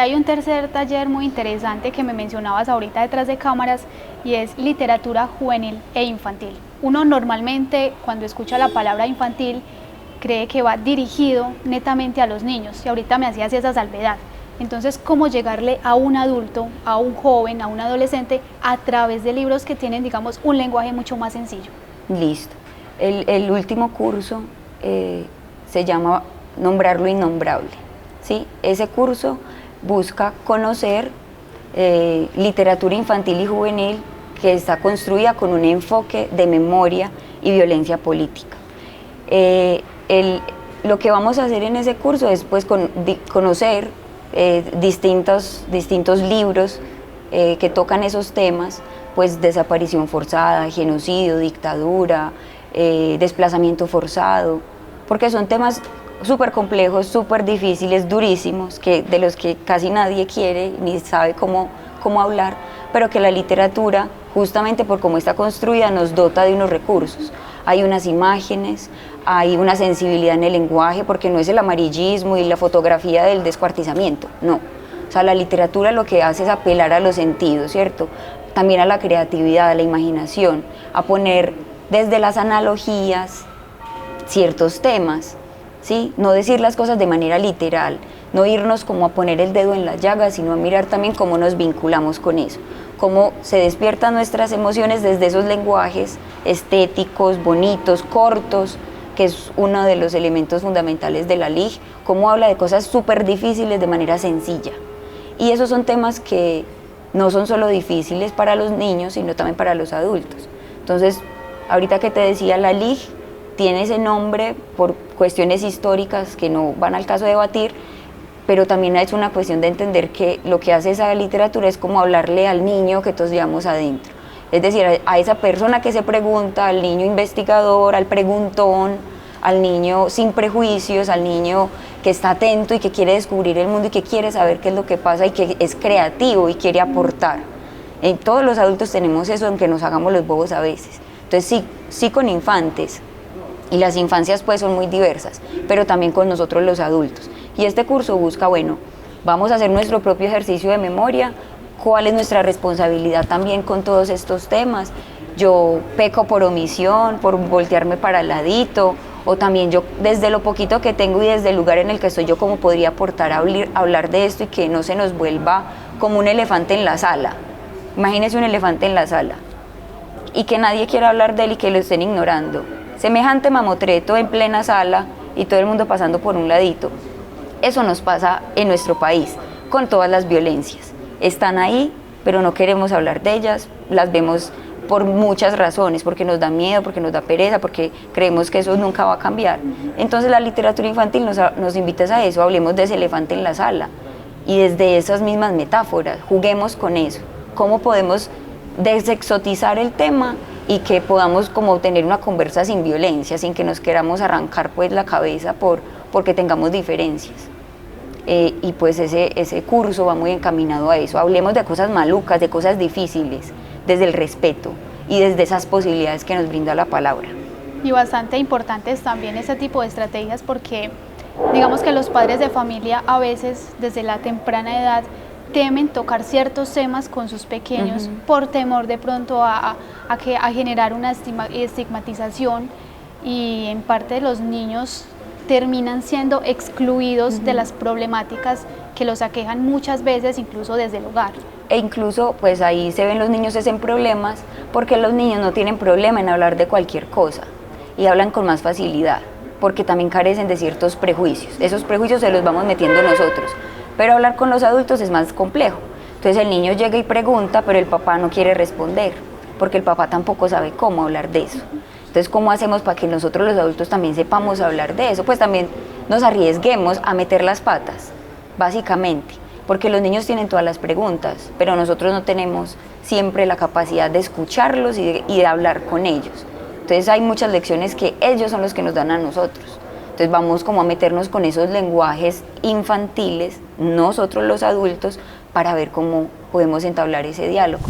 hay un tercer taller muy interesante que me mencionabas ahorita detrás de cámaras y es literatura juvenil e infantil. Uno normalmente cuando escucha la palabra infantil cree que va dirigido netamente a los niños y ahorita me hacías esa salvedad. Entonces, ¿cómo llegarle a un adulto, a un joven, a un adolescente a través de libros que tienen, digamos, un lenguaje mucho más sencillo? Listo. El último curso se llama Nombrar lo innombrable, ¿sí? Ese curso busca conocer literatura infantil y juvenil que está construida con un enfoque de memoria y violencia política. Lo que vamos a hacer en ese curso es pues, conocer distintos libros que tocan esos temas, pues desaparición forzada, genocidio, dictadura, desplazamiento forzado, porque son temas súper complejos, súper difíciles, durísimos, de los que casi nadie quiere ni sabe cómo hablar, pero que la literatura, justamente por cómo está construida, nos dota de unos recursos. Hay unas imágenes, hay una sensibilidad en el lenguaje, porque no es el amarillismo y la fotografía del descuartizamiento, no. O sea, la literatura lo que hace es apelar a los sentidos, ¿cierto? También a la creatividad, a la imaginación, a poner desde las analogías ciertos temas, ¿sí? No decir las cosas de manera literal, no irnos como a poner el dedo en la llaga, sino a mirar también cómo nos vinculamos con eso, cómo se despiertan nuestras emociones desde esos lenguajes estéticos, bonitos, cortos, que es uno de los elementos fundamentales de la LIG, cómo habla de cosas súper difíciles de manera sencilla. Y esos son temas que no son solo difíciles para los niños, sino también para los adultos. Entonces, ahorita que te decía, la LIG tiene ese nombre por cuestiones históricas que no van al caso de debatir, pero también es una cuestión de entender que lo que hace esa literatura es como hablarle al niño que todos llevamos adentro. Es decir, a esa persona que se pregunta, al niño investigador, al preguntón, al niño sin prejuicios, al niño que está atento y que quiere descubrir el mundo y que quiere saber qué es lo que pasa y que es creativo y quiere aportar. Todos los adultos tenemos eso, aunque nos hagamos los bobos a veces. Entonces sí con infantes, y las infancias pues son muy diversas, pero también con nosotros los adultos. Y este curso busca, bueno, vamos a hacer nuestro propio ejercicio de memoria, cuál es nuestra responsabilidad también con todos estos temas. Yo peco por omisión, por voltearme para el ladito, o también yo desde lo poquito que tengo y desde el lugar en el que estoy yo, cómo podría aportar a hablar de esto y que no se nos vuelva como un elefante en la sala. Imagínense un elefante en la sala y que nadie quiera hablar de él y que lo estén ignorando. Semejante mamotreto en plena sala y todo el mundo pasando por un ladito. Eso nos pasa en nuestro país con todas las violencias. Están ahí, pero no queremos hablar de ellas, las vemos por muchas razones, porque nos da miedo, porque nos da pereza, porque creemos que eso nunca va a cambiar. Entonces la literatura infantil nos invita a eso, hablemos de ese elefante en la sala y desde esas mismas metáforas, juguemos con eso. ¿Cómo podemos desexotizar el tema y que podamos como tener una conversa sin violencia, sin que nos queramos arrancar pues la cabeza porque tengamos diferencias? Y pues ese curso va muy encaminado a eso. Hablemos de cosas malucas, de cosas difíciles, desde el respeto y desde esas posibilidades que nos brinda la palabra. Y bastante importantes también ese tipo de estrategias porque digamos que los padres de familia a veces desde la temprana edad temen tocar ciertos temas con sus pequeños por temor de pronto a generar una estigmatización y en parte de los niños terminan siendo excluidos de las problemáticas que los aquejan muchas veces incluso desde el hogar. E incluso pues ahí se ven los niños en problemas porque los niños no tienen problema en hablar de cualquier cosa y hablan con más facilidad porque también carecen de ciertos prejuicios. Esos prejuicios se los vamos metiendo nosotros. Pero hablar con los adultos es más complejo. Entonces el niño llega y pregunta, pero el papá no quiere responder, porque el papá tampoco sabe cómo hablar de eso. Entonces, ¿cómo hacemos para que nosotros los adultos también sepamos hablar de eso? Pues también nos arriesguemos a meter las patas, básicamente, porque los niños tienen todas las preguntas, pero nosotros no tenemos siempre la capacidad de escucharlos y de hablar con ellos. Entonces hay muchas lecciones que ellos son los que nos dan a nosotros. Entonces vamos como a meternos con esos lenguajes infantiles, nosotros los adultos, para ver cómo podemos entablar ese diálogo.